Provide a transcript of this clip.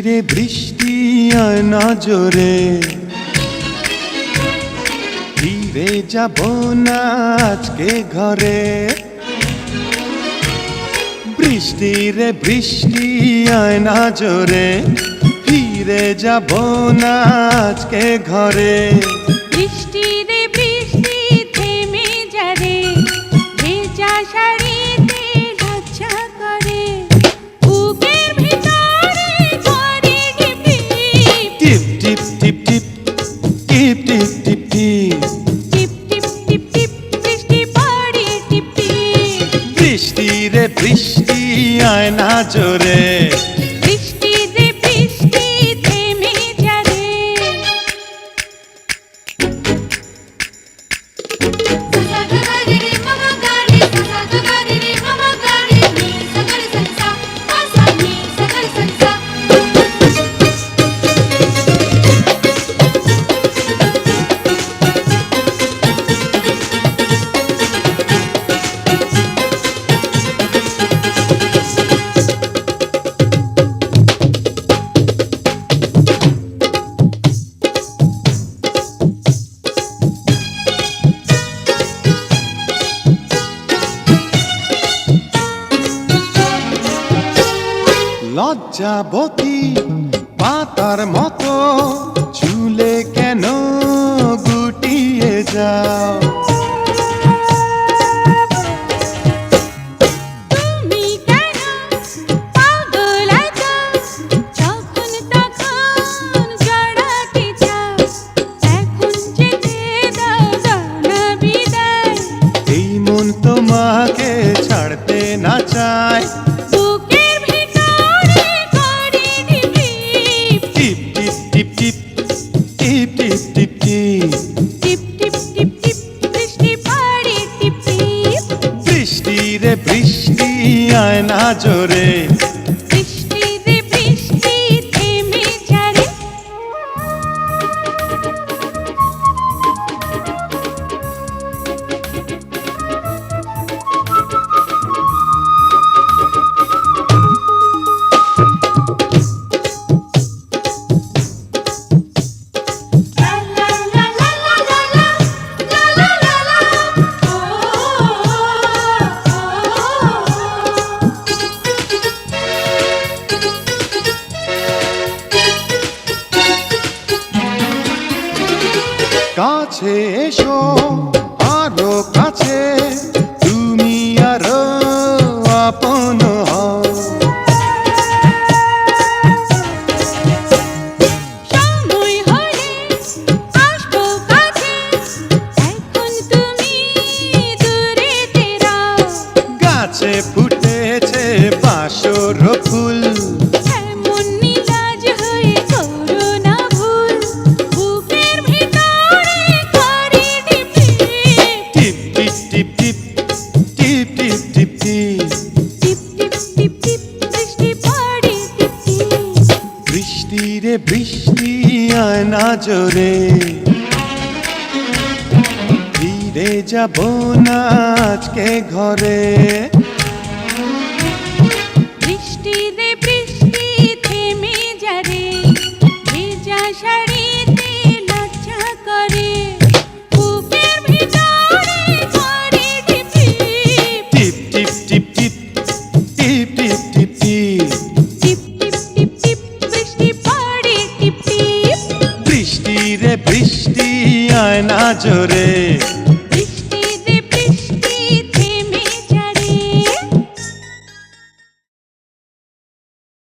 রে বৃষ্টি আয় নজরে, ফিরে যাব না আজকে ঘরে। বৃষ্টি রে বৃষ্টি আয় নজরে, ফিরে যাব না আজকে ঘরে। বৃষ্টি রে বৃষ্টি থেমে যা রে, ভেজা শাড়িতে লজ্জা করে। বুকের ভিতরে করে টিপ টিপ টিপ টিপ টিপ টিপ টিপ টিপ টিপ টিপ টিপ টিপ বৃষ্টি পড়ে টিপ টিপ। বৃষ্টি রে বৃষ্টি আয় না জোরে, বৃষ্টি রে বৃষ্টি থেমে যা রে। লজ্জাবতী পাতার মতো চুলে কেন গুটিয়ে যাও। তুমি কেন পাগল এতো, যখন তখন জড়াতে চাও। এখন যেতে দাও না বিদায়, এই মন তোমাকে ছাড়তে না চায়। বুকের ভিতরে করে ঢিপ টিপ টিপ টিপ টিপ টিপ টিপ টিপ টিপ টিপ টিপ টিপ টিপ বৃষ্টি পড়ে টিপ টিপ। বৃষ্টি রে বৃষ্টি আয় না জোরে, বৃষ্টি রে বৃষ্টি থেমে যা রে। কাছে এসো আরো কাছে, তুমি আরো আপন হও। সময় হলে আসবো কাছে, এখন তুমি দূরেতে রাও। গাছে ফুটেছে বাঁশর ফুল, এমন নিলাজ হয়ে করো না ভুল। বুকের ভিতরে করে ঢিপ টিপ টিপ টিপ টিপ টিপ টিপ টিপ টিপ টিপ টিপ টিপ টিপ বৃষ্টি পড়ে টিপ টিপ। বৃষ্টি রে বৃষ্টি আয় না জোরে, ফিরে যাব না আজকে ঘরে। বৃষ্টি রে বৃষ্টি থেমে যা রে, ভেজা শাড়িতে লজ্জা করে। বুকের ভিতরে করে ঢিপ টিপ টিপ টিপ টিপ টিপ টিপ টিপ টিপ টিপ টিপ টিপ টিপ বৃষ্টি পড়ে টিপ টিপ। বৃষ্টি রে বৃষ্টি আয় না জোরে,